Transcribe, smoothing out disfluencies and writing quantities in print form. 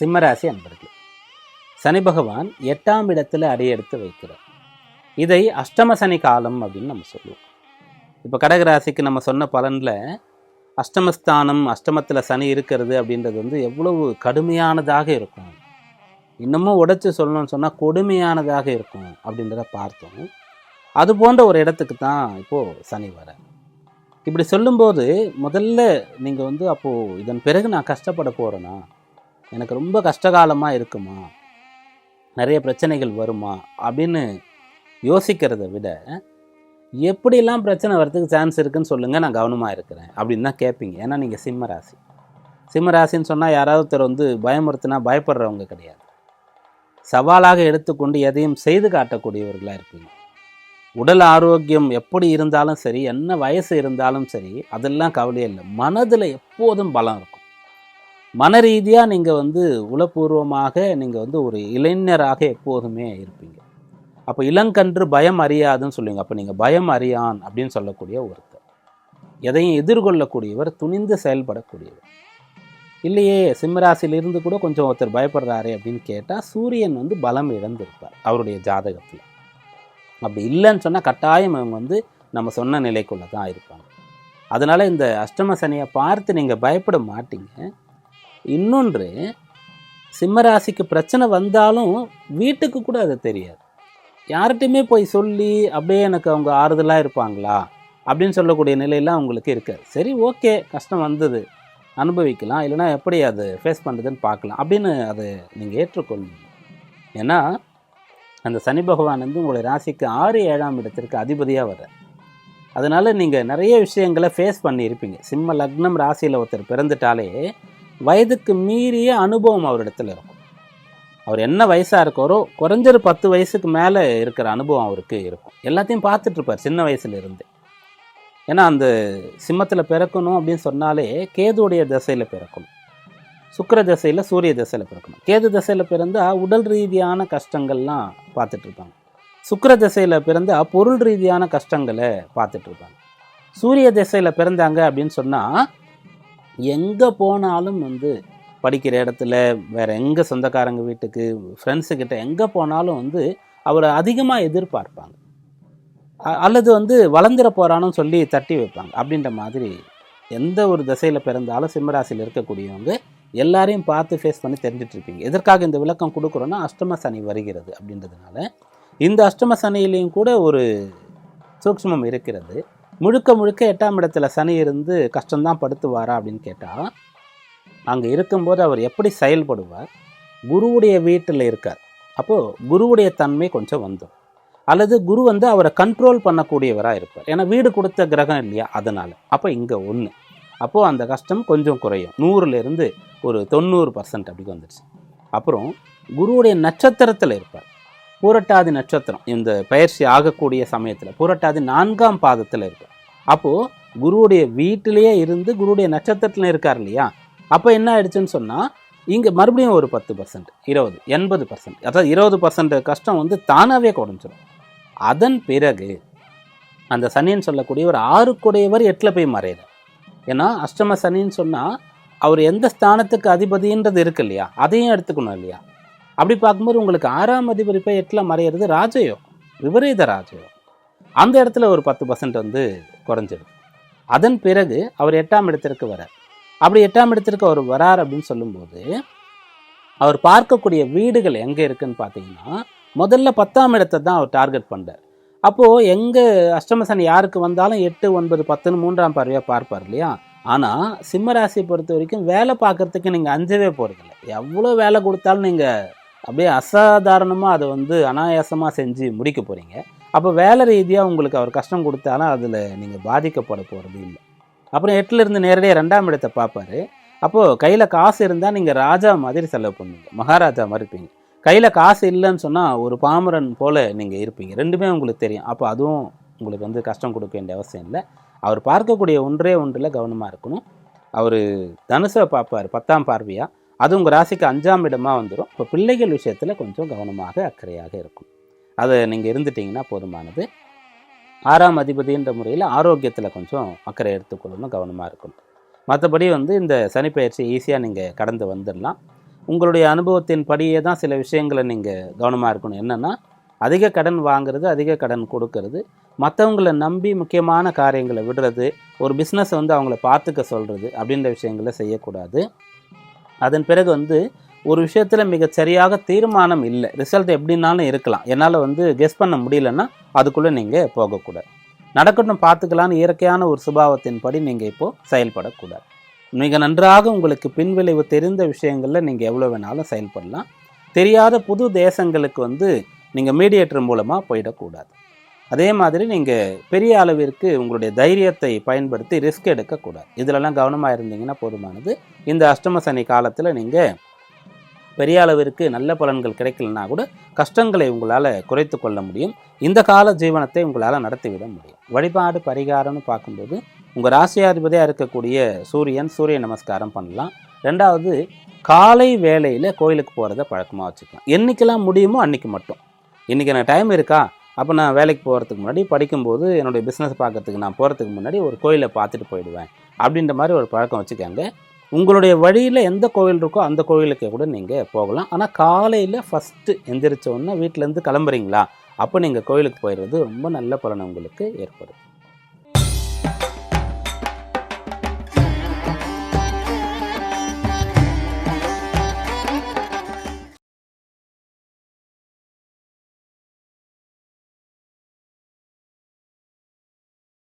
சிம்மராசி அன்பர்கள், சனி பகவான் 8ஆம் இடத்துல அடியெடுத்து வைக்கிறார். இதை அஷ்டம சனி காலம் அப்படின்னு நம்ம சொல்லுவோம். இப்போ கடகராசிக்கு நம்ம சொன்ன பலனில் அஷ்டமஸ்தானம், அஷ்டமத்தில் சனி இருக்கிறது அப்படின்றது வந்து எவ்வளவு கடுமையானதாக இருக்கும், இன்னமும் உடைச்சு சொல்லணும்னு சொன்னால் கொடுமையானதாக இருக்கும் அப்படின்றத பார்த்தோம். அது போன்ற ஒரு இடத்துக்கு தான் இப்போது சனி வர. இப்படி சொல்லும்போது முதல்ல நீங்கள் வந்து அப்போது இதன் பிறகு நான் கஷ்டப்பட போகிறேன்னா, எனக்கு ரொம்ப கஷ்டகாலமாக இருக்குமா, நிறைய பிரச்சனைகள் வருமா அப்படின்னு யோசிக்கிறத விட எப்படிலாம் பிரச்சனை வரதுக்கு சான்ஸ் இருக்குதுன்னு சொல்லுங்கள், நான் கவனமாக இருக்கிறேன் அப்படின்னு தான் கேட்பீங்க. ஏன்னா நீங்கள் சிம்மராசி. சிம்மராசின்னு சொன்னால் யாராவது ஒருத்தர் வந்து பயமுறுத்தினா பயப்படுறவங்க கிடையாது. சவாலாக எடுத்துக்கொண்டு எதையும் செய்து காட்டக்கூடியவர்களாக இருப்பீங்க. உடல் ஆரோக்கியம் எப்படி இருந்தாலும் சரி, என்ன வயசு இருந்தாலும் சரி, அதெல்லாம் கவலையே இல்லை. மனதில் எப்போதும் பலம் இருக்கும். மன ரீதியாக நீங்கள் வந்து உளப்பூர்வமாக நீங்கள் வந்து ஒரு இளைஞராக எப்போதுமே இருப்பீங்க. அப்போ இளங்கன்று பயம் அறியாதுன்னு சொல்லுவீங்க. அப்போ நீங்கள் பயம் அறியான் அப்படின்னு சொல்லக்கூடிய ஒருத்தர், எதையும் எதிர்கொள்ளக்கூடியவர், துணிந்து செயல்படக்கூடியவர். இல்லையே சிம்மராசியிலிருந்து கூட கொஞ்சம் ஒருத்தர் பயப்படுறாரு அப்படின்னு கேட்டால் சூரியன் வந்து பலம் இழந்திருப்பார் அவருடைய ஜாதகத்தில். அப்படி இல்லைன்னு சொன்னால் கட்டாயம் அவங்க வந்து நம்ம சொன்ன நிலைக்குள்ளே தான் இருப்பாங்க. அதனால் இந்த அஷ்டம சனியை பார்த்து நீங்கள் பயப்பட மாட்டீங்க. இன்னொன்று, சிம்மராசிக்கு பிரச்சனை வந்தாலும் வீட்டுக்கு கூட அது தெரியாது. யார்கிட்டையுமே போய் சொல்லி அப்படியே எனக்கு அவங்க ஆறுதலாக இருப்பாங்களா அப்படின்னு சொல்லக்கூடிய நிலையெல்லாம் அவங்களுக்கு இருக்காது. சரி, ஓகே, கஷ்டம் வந்தது, அனுபவிக்கலாம், இல்லைனா எப்படி அது ஃபேஸ் பண்ணுறதுன்னு பார்க்கலாம் அப்படின்னு அதை நீங்கள் ஏற்றுக்கொள்ளணும். ஏன்னா அந்த சனி பகவான் வந்து உங்களுடைய ராசிக்கு 6, 7ஆம் இடத்திற்கு அதிபதியாக வர்றார். அதனால் நீங்கள் நிறைய விஷயங்களை ஃபேஸ் பண்ணியிருப்பீங்க. சிம்ம லக்னம் ராசியில் ஒருத்தர் பிறந்துட்டாலே வயதுக்கு மீறிய அனுபவம் அவரிடத்துல இருக்கும். அவர் என்ன வயசாக இருக்காரோ குறைஞ்சொரு 10 வயசுக்கு மேலே இருக்கிற அனுபவம் அவருக்கு இருக்கும். எல்லாத்தையும் பார்த்துட்ருப்பார் சின்ன வயசுலேருந்து. ஏன்னா அந்த சிம்மத்தில் பிறக்கணும் அப்படின்னு சொன்னாலே கேதுவுடைய திசையில் பிறக்கணும், சுக்கிர திசையில், சூரிய திசையில் பிறக்கணும். கேது திசையில் பிறந்தால் உடல் ரீதியான கஷ்டங்கள்லாம் பார்த்துட்ருப்பாங்க. சுக்கிர திசையில் பிறந்தால் பொருள் ரீதியான கஷ்டங்களை பார்த்துட்ருப்பாங்க. சூரிய திசையில் பிறந்தாங்க அப்படின்னு சொன்னால் எங்கே போனாலும் வந்து படிக்கிற இடத்துல, வேறு எங்கே சொந்தக்காரங்க வீட்டுக்கு, ஃப்ரெண்ட்ஸுக்கிட்ட எங்கே போனாலும் வந்து அவரை அதிகமாக எதிர்பார்ப்பாங்க. அல்லது வந்து வளர்ந்துட போகிறான்னு சொல்லி தட்டி வைப்பாங்க. அப்படின்ற மாதிரி எந்த ஒரு திசையில் பிறந்தாலும் சிம்மராசியில் இருக்கக்கூடியவங்க எல்லாரையும் பார்த்து ஃபேஸ் பண்ணி தெரிஞ்சிட்ருப்பீங்க. எதற்காக இந்த விளக்கம் கொடுக்குறோன்னா, அஷ்டம சனி வருகிறது அப்படின்றதுனால. இந்த அஷ்டம சனியிலையும் கூட ஒரு சூக்ஷ்மம் இருக்கிறது. முழுக்க முழுக்க 8ஆம் இடத்துல சனி இருந்து கஷ்டம்தான் படுத்துவாரா அப்படின்னு கேட்டால், அங்கே இருக்கும்போது அவர் எப்படி செயல்படுவார், குருவுடைய வீட்டில் இருக்கார். அப்போது குருவுடைய தன்மை கொஞ்சம் வந்துடும். அல்லது குரு வந்து அவரை கண்ட்ரோல் பண்ணக்கூடியவராக இருப்பார். ஏன்னா வீடு கொடுத்த கிரகம் இல்லையா, அதனால். அப்போ இங்கே ஒன்று, அப்போது அந்த கஷ்டம் கொஞ்சம் குறையும். 100லேருந்து ஒரு 90% அப்படி வந்துடுச்சு. அப்புறம் குருவுடைய நட்சத்திரத்தில் இருப்பார். பூரட்டாதி நட்சத்திரம் இந்த பயிற்சி ஆகக்கூடிய சமயத்தில் பூரட்டாதி 4ஆம் பாதத்தில் இருப்பார். அப்போது குருவுடைய வீட்டிலேயே இருந்து குருவுடைய நட்சத்திரத்தில் இருக்கார் இல்லையா. அப்போ என்ன ஆயிடுச்சுன்னு சொன்னால், இங்கே மறுபடியும் ஒரு 10%, 20, 80%, அதாவது 20% கஷ்டம் வந்து தானாகவே குறைஞ்சிடும். அதன் பிறகு அந்த சனின்னு சொல்லக்கூடிய ஒரு 6 8ல் போய் மறையிறார். ஏன்னா அஷ்டம சனின்னு சொன்னால் அவர் எந்த ஸ்தானத்துக்கு அதிபதின்றது இருக்கு இல்லையா, அதையும் எடுத்துக்கணும் இல்லையா. அப்படி பார்க்கும்போது உங்களுக்கு 6ஆம் அதிபதி போய் 8ல் மறையிறது ராஜயோகம், விபரீத ராஜயோகம். அந்த இடத்துல ஒரு 10% வந்து குறைஞ்சிடும். அதன் பிறகு அவர் 8ஆம் இடத்திற்கு வரார். அப்படி 8ஆம் இடத்திற்கு அவர் வரார் அப்படின்னு சொல்லும்போது அவர் பார்க்கக்கூடிய வீடுகள் எங்கே இருக்குன்னு பார்த்தீங்கன்னா, முதல்ல 10ஆம் இடத்தை தான் அவர் டார்கெட் பண்ணுறார். அப்போது எங்கே அஷ்டம சனி யாருக்கு வந்தாலும் 8, 9, 10ன்னு 3ஆம் பார்வையாக பார்ப்பார் இல்லையா. ஆனால் சிம்மராசியை பொறுத்த வரைக்கும் வேலை பார்க்குறதுக்கு நீங்கள் அஞ்சவே போகிறதில்ல. எவ்வளோ வேலை கொடுத்தாலும் நீங்கள் அப்படியே அசாதாரணமாக அதை வந்து அனாயாசமாக செஞ்சு முடிக்க போகிறீங்க. அப்போ வேலை ரீதியாக உங்களுக்கு அவர் கஷ்டம் கொடுத்தாலும் அதில் நீங்கள் பாதிக்கப்பட போகிறது இல்லை. அப்புறம் 8லேருந்து நேரடியாக 2ஆம் இடத்தை பார்ப்பார். அப்போது கையில் காசு இருந்தால் நீங்கள் ராஜா மாதிரி செலவு பண்ணுவீங்க, மகாராஜா மாதிரி இருப்பீங்க. கையில் காசு இல்லைன்னு சொன்னால் ஒரு பாமரன் போல் நீங்கள் இருப்பீங்க. ரெண்டுமே உங்களுக்கு தெரியும். அப்போ அதுவும் உங்களுக்கு வந்து கஷ்டம் கொடுக்க வேண்டிய அவசியம் இல்லை. அவர் பார்க்கக்கூடிய ஒன்றில் கவனமாக இருக்கணும். அவர் தனுசை பார்ப்பார் 10ஆம் பார்வையாக, அது உங்கள் ராசிக்கு 5ஆம் இடமாக வந்துடும். இப்போ பிள்ளைகள் விஷயத்தில் கொஞ்சம் கவனமாக அக்கறையாக இருக்கும். அதை நீங்கள் இருந்துட்டிங்கன்னா போதுமானது. 6ஆம் அதிபதின்ற முறையில் ஆரோக்கியத்தில் கொஞ்சம் அக்கறை எடுத்துக்கொள்ளணும், கவனமாக இருக்கணும். மற்றபடி வந்து இந்த சனிப்பெயர்ச்சி ஈஸியாக நீங்கள் கடந்து வந்துடலாம். உங்களுடைய அனுபவத்தின் படியே தான் சில விஷயங்களை நீங்கள் கவனமாக இருக்கணும். என்னென்னா, அதிக கடன் வாங்குறது, அதிக கடன் கொடுக்கறது, மற்றவங்களை நம்பி முக்கியமான காரியங்களை விடுறது, ஒரு பிஸ்னஸை அவங்கள பார்த்துக்க சொல்கிறது அப்படின்ற விஷயங்களை செய்யக்கூடாது. அதன் பிறகு ஒரு விஷயத்தில் மிக சரியாக தீர்மானம் இல்லை, ரிசல்ட் எப்படின்னாலும் இருக்கலாம், என்னால் கெஸ் பண்ண முடியலன்னா அதுக்குள்ளே நீங்கள் போகக்கூடாது. நடக்கட்டும் பார்த்துக்கலான்னு இயற்கையான ஒரு சுபாவத்தின் படி நீங்கள் இப்போது செயல்படக்கூடாது. மிக நன்றாக உங்களுக்கு பின்விளைவு தெரிந்த விஷயங்களில் நீங்கள் எவ்வளோ வேணாலும் செயல்படலாம். தெரியாத புது தேசங்களுக்கு நீங்கள் மீடியேட்டர் மூலமாக போயிடக்கூடாது. அதே மாதிரி நீங்கள் பெரிய அளவிற்கு உங்களுடைய தைரியத்தை பயன்படுத்தி ரிஸ்க் எடுக்கக்கூடாது. இதிலெல்லாம் கவனமாக இருந்தீங்கன்னா போதுமானது. இந்த அஷ்டம சனி காலத்தில் நீங்கள் பெரிய அளவிற்கு நல்ல பலன்கள் கிடைக்கலன்னா கூட கஷ்டங்களை உங்களால் குறைத்து கொள்ள முடியும். இந்த கால ஜீவனத்தை உங்களால் நடத்திவிட முடியும். வழிபாடு பரிகாரம்னு பார்க்கும்போது உங்கள் ராசியாதிபதியாக இருக்கக்கூடிய சூரிய நமஸ்காரம் பண்ணலாம். ரெண்டாவது, காலை வேளையில் கோயிலுக்கு போகிறத பழக்கமாக வச்சுக்கலாம். என்றைக்கெல்லாம் முடியுமோ அன்றைக்கி மட்டும். இன்றைக்கி எனக்கு டைம் இருக்கா, அப்போ நான் வேலைக்கு போகிறதுக்கு முன்னாடி, படிக்கும்போது என்னுடைய பிஸ்னஸ் பார்க்கறதுக்கு நான் போகிறதுக்கு முன்னாடி ஒரு கோயிலை பார்த்துட்டு போயிடுவேன் அப்படின்ற மாதிரி ஒரு பழக்கம் வச்சுக்கோங்க. உங்களுடைய வழியில் எந்த கோவில் இருக்கோ அந்த கோவிலுக்கு கூட நீங்கள் போகலாம். ஆனால் காலையில் ஃபஸ்ட்டு எந்திரிச்ச உடனே வீட்டிலேருந்து கிளம்புறீங்களா, அப்போ நீங்கள் கோயிலுக்கு போயிடுறது ரொம்ப நல்ல பலனை உங்களுக்கு ஏற்படும்.